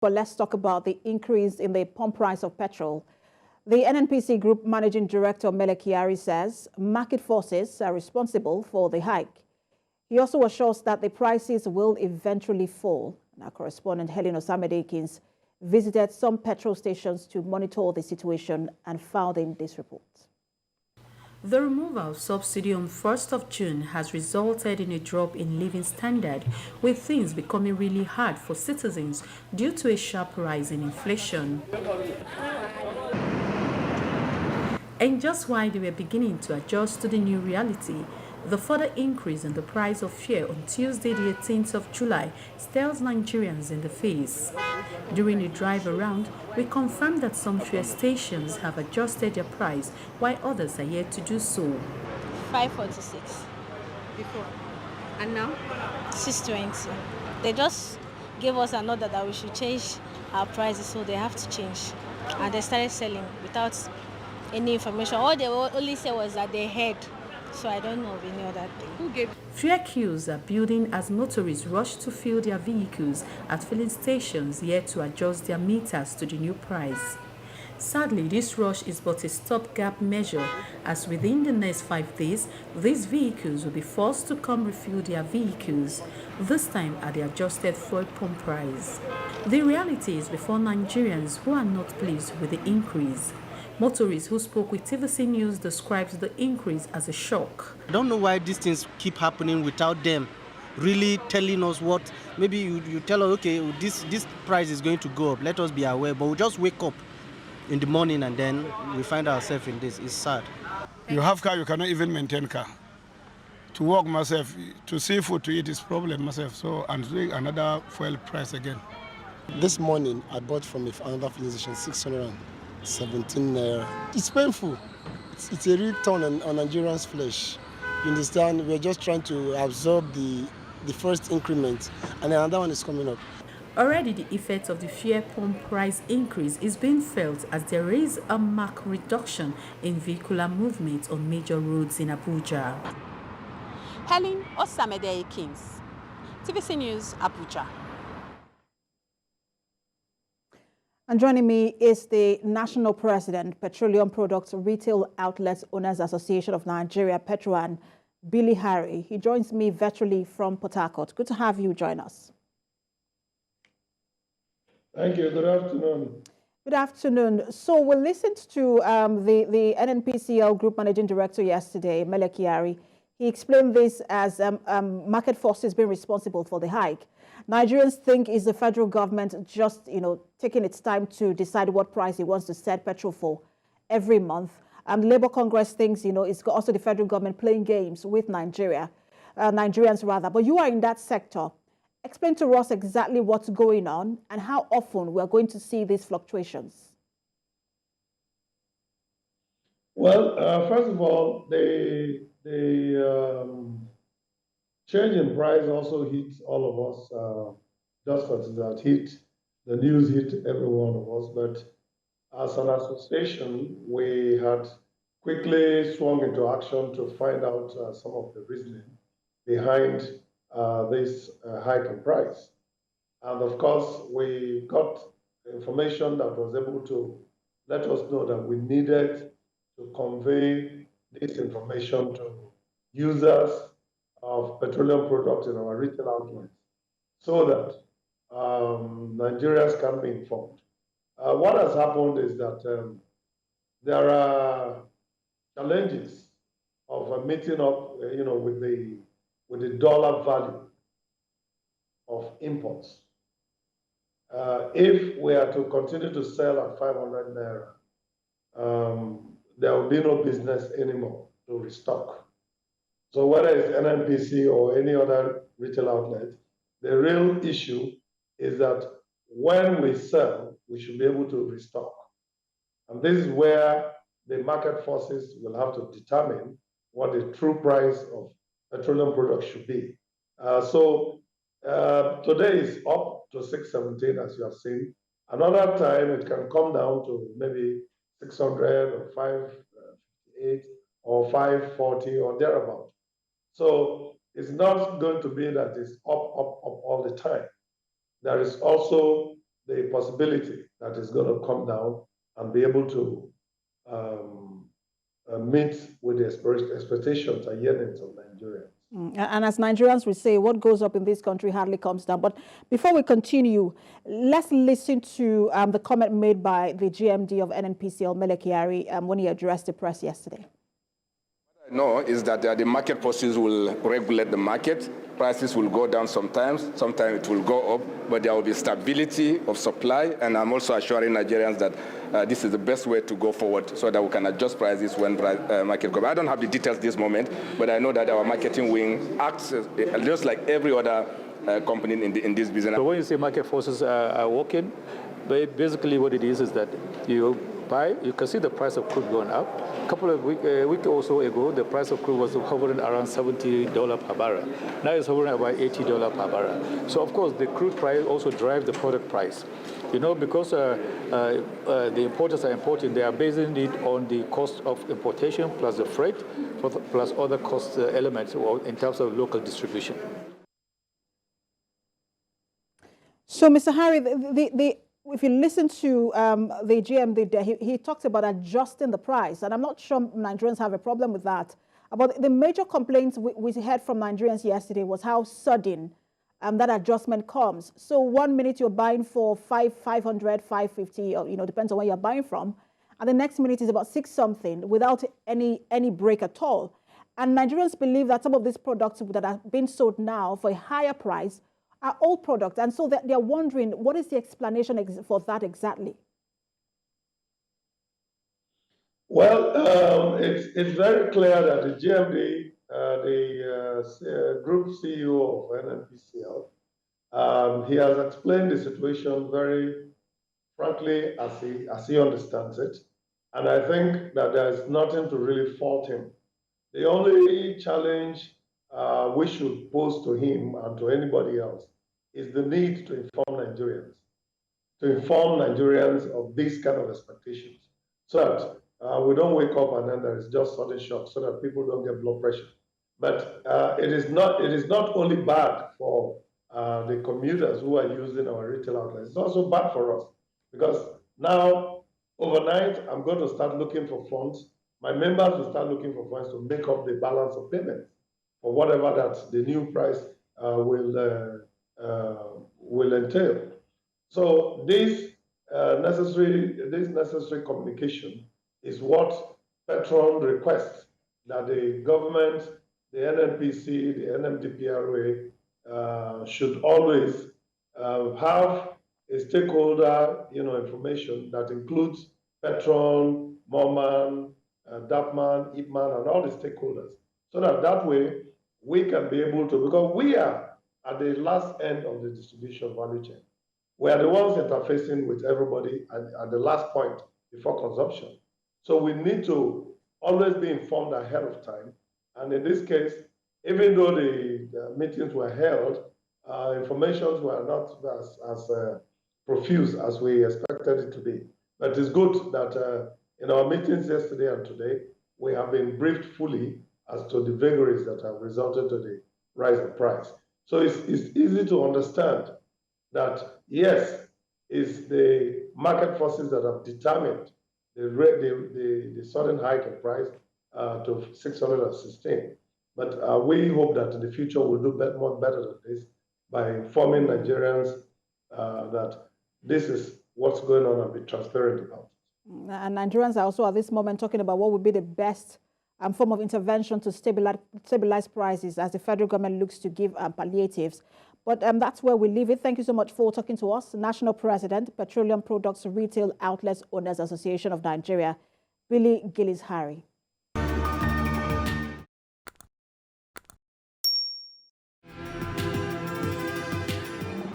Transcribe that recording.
But let's talk about the increase in the pump price of petrol. The NNPC Group Managing Director Mele Kyari says market forces are responsible for the hike. He also assures that the prices will eventually fall. Our correspondent Helen Osamedekins visited some petrol stations to monitor the situation and filed in this report. The removal of subsidy on 1st of June has resulted in a drop in living standard, with things becoming really hard for citizens due to a sharp rise in inflation. And just while they were beginning to adjust to the new reality, the further increase in the price of fuel on Tuesday, the 18th of July, stares Nigerians in the face. During a drive around, we confirmed that some fuel stations have adjusted their price, while others are yet to do so. 546 before, and now 620. They just gave us an order that we should change our prices, so they have to change, and they started selling without any information. All they only said was that they had. So I don't know of any other thing. Fuel queues are building as motorists rush to fill their vehicles at filling stations yet to adjust their meters to the new price. Sadly, this rush is but a stopgap measure, as within the next 5 days, these vehicles will be forced to come refuel their vehicles, this time at the adjusted fuel pump price. The reality is before Nigerians who are not pleased with the increase. Motorists who spoke with TVC News describes the increase as a shock. I don't know why these things keep happening without them really telling us what. Maybe you tell us, okay, this price is going to go up, let us be aware, but we just wake up in the morning and then we find ourselves in this. It's sad. You have car, you cannot even maintain car. To work myself, to see food to eat is problem myself, so and another fuel price again. This morning I bought from another filling station 617 naira. It's painful. It's a real turn on Nigerians' flesh. You understand? We're just trying to absorb the first increment, and another one is coming up. Already the effect of the fuel pump price increase is being felt as there is a marked reduction in vehicular movement on major roads in Abuja. Helen Osamedekins, TVC News, Abuja. And joining me is the National President, Petroleum Products Retail Outlets Owners Association of Nigeria, Petrol, and Kyari. He joins me virtually from Port Harcourt. Good to have you join us. Thank you. Good afternoon. Good afternoon. So we listened to the NNPCL Group Managing Director yesterday, Mele Kyari. He explained this as market forces being responsible for the hike. Nigerians think is the federal government just, taking its time to decide what price it wants to set petrol for every month. Labour Congress thinks, it's also the federal government playing games with Nigerians rather. But you are in that sector. Explain to us exactly what's going on and how often we're going to see these fluctuations. Well, first of all, the change in price also hits all of us. Just as that the news hit every one of us. But as an association, we had quickly swung into action to find out some of the reasoning behind this hike in price. And of course, we got information that was able to let us know that we needed to convey this information to users of petroleum products in our retail outlets so that Nigerians can be informed. What has happened is that there are challenges of meeting up, with the dollar value of imports. If we are to continue to sell at 500 naira, there will be no business anymore to restock. So whether it's NNPC or any other retail outlet, the real issue is that when we sell, we should be able to restock. And this is where the market forces will have to determine what the true price of petroleum products should be. Today is up to 617, as you have seen. Another time, it can come down to maybe 600 or 558 or 540 or thereabout. So it's not going to be that it's up all the time. There is also the possibility that it's going to come down and be able to meet with the expectations and yearnings of Nigerians. And as Nigerians will say, what goes up in this country hardly comes down. But before we continue, let's listen to the comment made by the GMD of NNPC, Mele Kyari, when he addressed the press yesterday. What I know is that the market forces will regulate the market. Prices will go down sometimes it will go up, but there will be stability of supply. And I'm also assuring Nigerians that this is the best way to go forward so that we can adjust prices when market goes. I don't have the details this moment, but I know that our marketing wing acts just like every other company in this business. So when you say market forces are working, basically what it is that you can see the price of crude going up. A couple of week or so ago, the price of crude was hovering around $70 per barrel. Now it's hovering about $80 per barrel. So of course, the crude price also drives the product price. You know, because the importers are importing, they are basing it on the cost of importation plus the freight, plus other cost elements in terms of local distribution. So, Mr. Harry, if you listen to the GM, he talks about adjusting the price, and I'm not sure Nigerians have a problem with that. But the major complaints we heard from Nigerians yesterday was how sudden that adjustment comes. So 1 minute you're buying for 500, 550, or, depends on where you're buying from, and the next minute is about 6 something without any break at all. And Nigerians believe that some of these products that are being sold now for a higher price are old products, and so they're wondering, what is the explanation for that exactly? Well, it's very clear that the GMD, the group CEO of NNPCL, he has explained the situation very frankly as he understands it, and I think that there's nothing to really fault him. The only challenge we should pose to him and to anybody else is the need to inform Nigerians of these kind of expectations, so that we don't wake up and then there is just sudden shock, so that people don't get blood pressure. But it is not only bad for the commuters who are using our retail outlets. It's also bad for us, because now overnight I'm going to start looking for funds. My members will start looking for funds to make up the balance of payments for whatever that the new price will entail. So this necessary communication is what Petrol requests, that the government, the NNPC, the NMDPRA should always have a stakeholder, information that includes Petrol, MOMAN, DAPMAN, IPMAN, and all the stakeholders, so that way we can be able to, because we are at the last end of the distribution value chain. We are the ones interfacing with everybody at the last point before consumption. So we need to always be informed ahead of time. And in this case, even though the meetings were held, information were not as profuse as we expected it to be. But it's good that in our meetings yesterday and today, we have been briefed fully as to the vagaries that have resulted to the rise in price. So it's easy to understand that, yes, it's the market forces that have determined the sudden hike in price to 616. But we hope that in the future we'll do much better than this by informing Nigerians that this is what's going on and be transparent about it. And Nigerians are also at this moment talking about what would be the best form of intervention to stabilize prices as the federal government looks to give palliatives. But that's where we leave it. Thank you so much for talking to us. National President, Petroleum Products Retail Outlets Owners Association of Nigeria, Billy Gillis Harry.